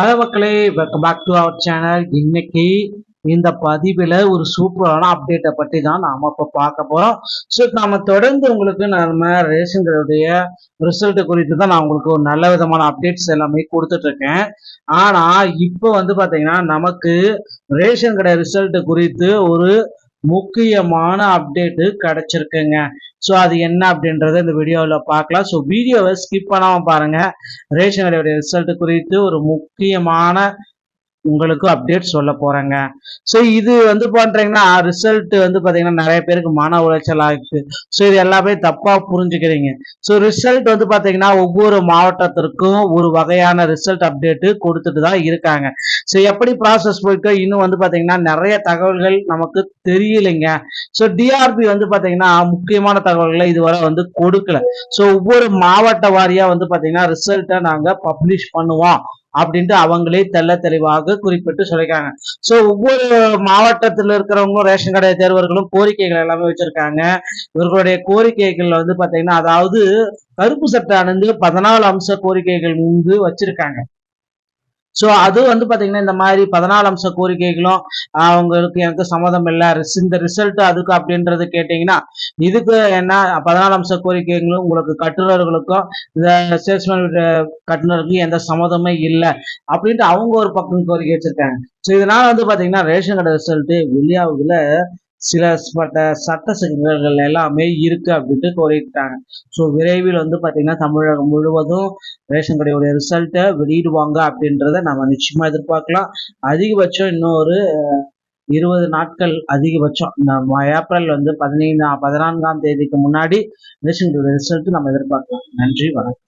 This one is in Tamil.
ஹலோ மக்களே, welcome back to our channel. இன்னைக்கு இந்த பதிவில் ஒரு சூப்பரான அப்டேட்டை பற்றி தான் நாம் இப்போ பார்க்க போகிறோம். ஸோ நாம் தொடர்ந்து உங்களுக்கு நம்ம ரேஷன்களுடைய ரிசல்ட் குறித்து தான் நான் உங்களுக்கு ஒரு நல்ல விதமான அப்டேட்ஸ் எல்லாமே கொடுத்துட்ருக்கேன். ஆனால் இப்போ பார்த்தீங்கன்னா நமக்கு ரேஷன் கடை ரிசல்ட் குறித்து ஒரு முக்கியமான அப்டேட்டு கிடைச்சிருக்குங்க. ஸோ அது என்ன அப்படின்றத இந்த வீடியோவில் பார்க்கலாம். ஸோ வீடியோவை ஸ்கிப் பண்ணாமல் பாருங்கள். ரேஷன் கடையோடைய ரிசல்ட் குறித்து ஒரு முக்கியமான உங்களுக்கு அப்டேட் சொல்ல போறேங்க. ஸோ இது பண்றீங்கன்னா ரிசல்ட் பாத்தீங்கன்னா நிறைய பேருக்கு மன உளைச்சல் ஆகுது. ஸோ இது எல்லாமே தப்பா புரிஞ்சுக்கிறீங்க. ஸோ ரிசல்ட் பாத்தீங்கன்னா ஒவ்வொரு மாவட்டத்திற்கும் ஒரு வகையான ரிசல்ட் அப்டேட் கொடுத்துட்டு தான் இருக்காங்க. ஸோ எப்படி ப்ராசஸ் போயிட்டு இன்னும் பாத்தீங்கன்னா நிறைய தகவல்கள் நமக்கு தெரியலைங்க. ஸோ டிஆர்பி பாத்தீங்கன்னா முக்கியமான தகவல்களை இதுவரை கொடுக்கல. ஸோ ஒவ்வொரு மாவட்ட வாரியா பாத்தீங்கன்னா ரிசல்ட்டை நாங்க பப்ளிஷ் பண்ணுவோம் அப்படின்ட்டு அவங்களே தெல்ல தெளிவாக குறிப்பிட்டு சொல்லியிருக்காங்க. ஸோ ஒவ்வொரு மாவட்டத்தில் இருக்கிறவங்களும் ரேஷன் கடை தேர்வர்களும் கோரிக்கைகள் எல்லாமே வச்சிருக்காங்க. இவர்களுடைய கோரிக்கைகள் பாத்தீங்கன்னா அதாவது கருப்பு சட்டை அணிந்து 14 அம்ச கோரிக்கைகள் வச்சிருக்காங்க. ஸோ அது பாத்தீங்கன்னா இந்த மாதிரி 14 அம்ச கோரிக்கைகளும் அவங்களுக்கு எனக்கு சம்மதம் இல்லை, இந்த ரிசல்ட் அதுக்கு அப்படின்றது கேட்டீங்கன்னா இதுக்கு என்ன 14 அம்ச கோரிக்கைகளும் உங்களுக்கு கட்டுநர்களுக்கும் இந்த சேல்ஸ்மேன் கட்டுநருக்கும் எந்த சம்மதமே இல்லை அப்படின்ட்டு அவங்க ஒரு பக்கம் கோரிக்கை வச்சிருக்காங்க. ஸோ இதனால பாத்தீங்கன்னா ரேஷன் கடை ரிசல்ட் வெளியாகுதுல சில சட்ட சிக்கல்கள் எல்லாமே இருக்கு அப்படின்ட்டு கோரிட்டாங்க. ஸோ விரைவில் பாத்தீங்கன்னா தமிழகம் முழுவதும் ரேஷன் கடையுடைய ரிசல்ட்டை வெளியிடுவாங்க அப்படின்றத நம்ம நிச்சயமா எதிர்பார்க்கலாம். அதிகபட்சம் இன்னும் ஒரு 20 நாட்கள் அதிகபட்சம் நம்ம ஏப்ரல் 14ஆம் தேதிக்கு முன்னாடி ரேஷன் கடையுடைய ரிசல்ட் நம்ம எதிர்பார்க்கலாம். நன்றி, வணக்கம்.